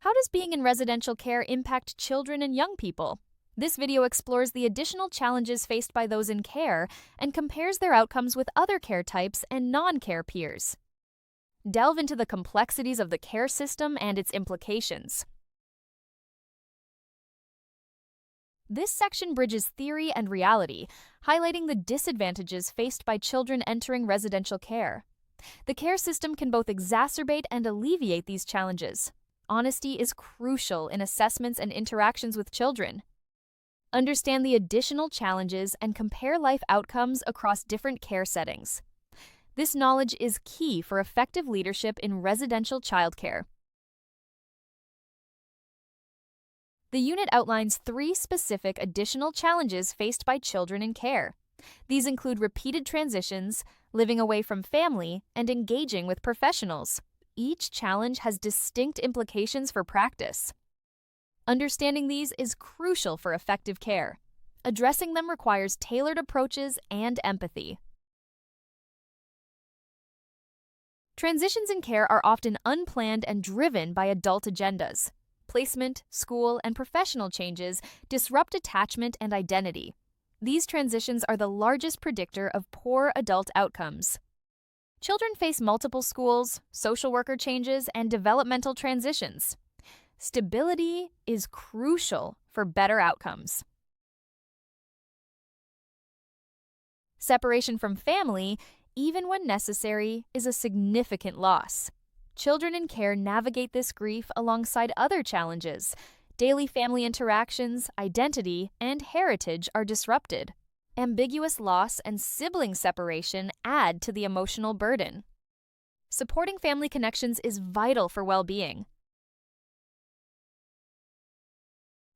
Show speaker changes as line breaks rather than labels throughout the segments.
How does being in residential care impact children and young people? This video explores the additional challenges faced by those in care and compares their outcomes with other care types and non-care peers. Delve into the complexities of the care system and its implications. This section bridges theory and reality, highlighting the disadvantages faced by children entering residential care. The care system can both exacerbate and alleviate these challenges. Honesty is crucial in assessments and interactions with children. Understand the additional challenges and compare life outcomes across different care settings. This knowledge is key for effective leadership in residential childcare. The unit outlines 3 specific additional challenges faced by children in care. These include repeated transitions, living away from family, and engaging with professionals. Each challenge has distinct implications for practice. Understanding these is crucial for effective care. Addressing them requires tailored approaches and empathy. Transitions in care are often unplanned and driven by adult agendas. Placement, school, and professional changes disrupt attachment and identity. These transitions are the largest predictor of poor adult outcomes. Children face multiple schools, social worker changes, and developmental transitions. Stability is crucial for better outcomes. Separation from family, even when necessary, is a significant loss. Children in care navigate this grief alongside other challenges. Daily family interactions, identity, and heritage are disrupted. Ambiguous loss and sibling separation add to the emotional burden. Supporting family connections is vital for well-being.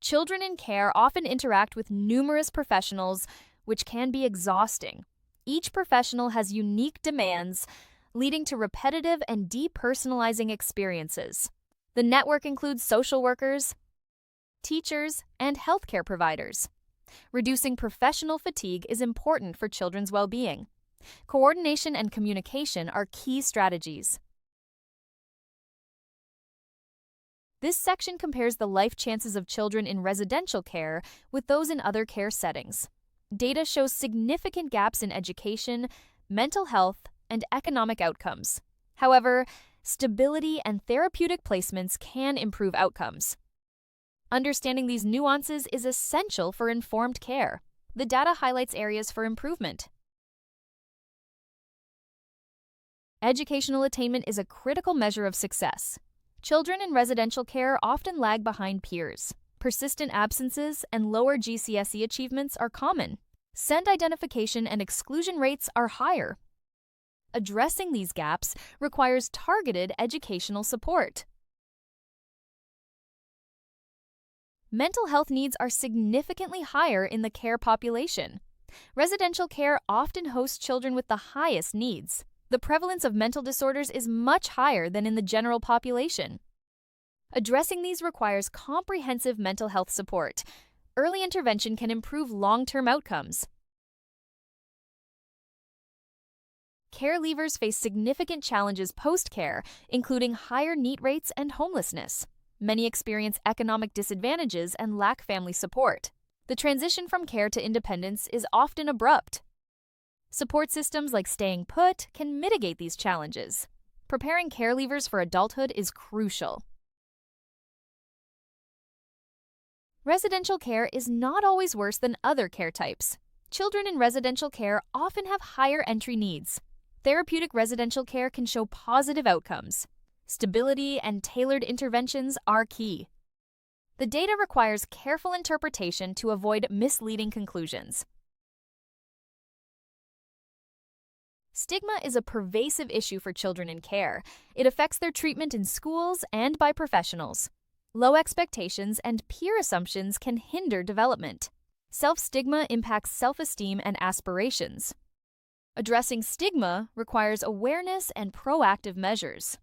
Children in care often interact with numerous professionals, which can be exhausting. Each professional has unique demands, leading to repetitive and depersonalizing experiences. The network includes social workers, teachers, and healthcare providers. Reducing professional fatigue is important for children's well-being. Coordination and communication are key strategies. This section compares the life chances of children in residential care with those in other care settings. Data shows significant gaps in education, mental health, and economic outcomes. However, stability and therapeutic placements can improve outcomes. Understanding these nuances is essential for informed care. The data highlights areas for improvement. Educational attainment is a critical measure of success. Children in residential care often lag behind peers. Persistent absences and lower GCSE achievements are common. SEND identification and exclusion rates are higher. Addressing these gaps requires targeted educational support. Mental health needs are significantly higher in the care population. Residential care often hosts children with the highest needs. The prevalence of mental disorders is much higher than in the general population. Addressing these requires comprehensive mental health support. Early intervention can improve long-term outcomes. Care leavers face significant challenges post-care, including higher NEET rates and homelessness. Many experience economic disadvantages and lack family support. The transition from care to independence is often abrupt. Support systems like staying put can mitigate these challenges. Preparing care leavers for adulthood is crucial. Residential care is not always worse than other care types. Children in residential care often have higher entry needs. Therapeutic residential care can show positive outcomes. Stability and tailored interventions are key. The data requires careful interpretation to avoid misleading conclusions. Stigma is a pervasive issue for children in care. It affects their treatment in schools and by professionals. Low expectations and peer assumptions can hinder development. Self-stigma impacts self-esteem and aspirations. Addressing stigma requires awareness and proactive measures.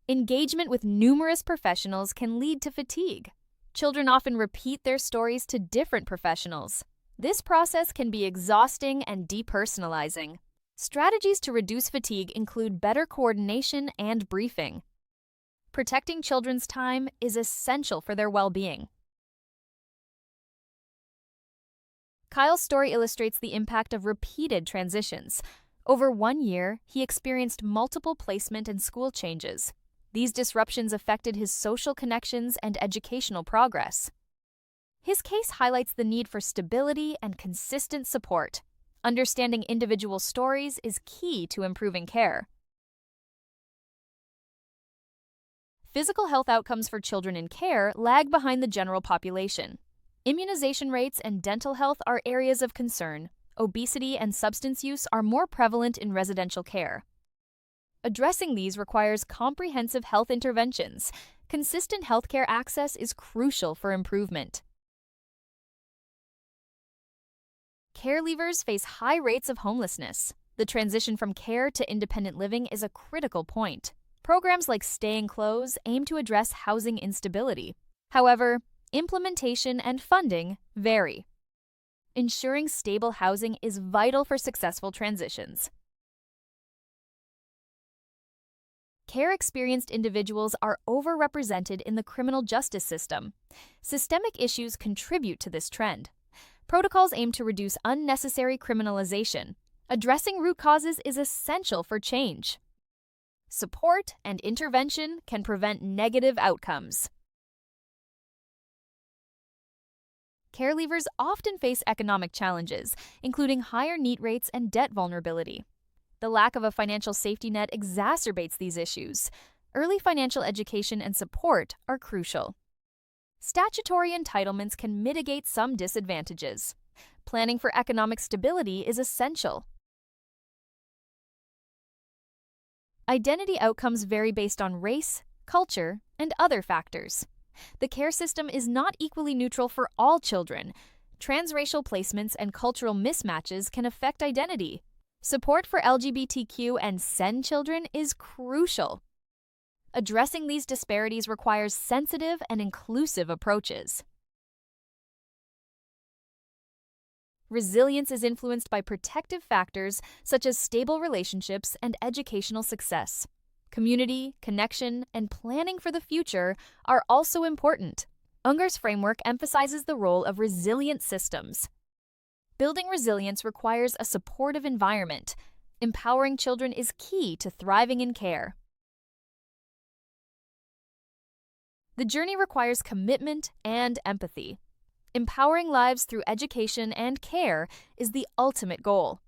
Engagement with numerous professionals can lead to fatigue. Children often repeat their stories to different professionals. This process can be exhausting and depersonalizing. Strategies to reduce fatigue include better coordination and briefing. Protecting children's time is essential for their well-being. Kyle's story illustrates the impact of repeated transitions. Over 1 year, he experienced multiple placement and school changes. These disruptions affected his social connections and educational progress. His case highlights the need for stability and consistent support. Understanding individual stories is key to improving care. Physical health outcomes for children in care lag behind the general population. Immunization rates and dental health are areas of concern. Obesity and substance use are more prevalent in residential care. Addressing these requires comprehensive health interventions. Consistent healthcare access is crucial for improvement. Care leavers face high rates of homelessness. The transition from care to independent living is a critical point. Programs like Stay and Close aim to address housing instability. However, implementation and funding vary. Ensuring stable housing is vital for successful transitions. Care-experienced individuals are overrepresented in the criminal justice system. Systemic issues contribute to this trend. Protocols aim to reduce unnecessary criminalization. Addressing root causes is essential for change. Support and intervention can prevent negative outcomes. Care leavers often face economic challenges, including higher NEET rates and debt vulnerability. The lack of a financial safety net exacerbates these issues. Early financial education and support are crucial. Statutory entitlements can mitigate some disadvantages. Planning for economic stability is essential. Identity outcomes vary based on race, culture, and other factors. The care system is not equally neutral for all children. Transracial placements and cultural mismatches can affect identity. Support for LGBTQ and SEN children is crucial. Addressing these disparities requires sensitive and inclusive approaches. Resilience is influenced by protective factors such as stable relationships and educational success. Community, connection, and planning for the future are also important. Ungar's framework emphasizes the role of resilient systems. Building resilience requires a supportive environment. Empowering children is key to thriving in care. The journey requires commitment and empathy. Empowering lives through education and care is the ultimate goal.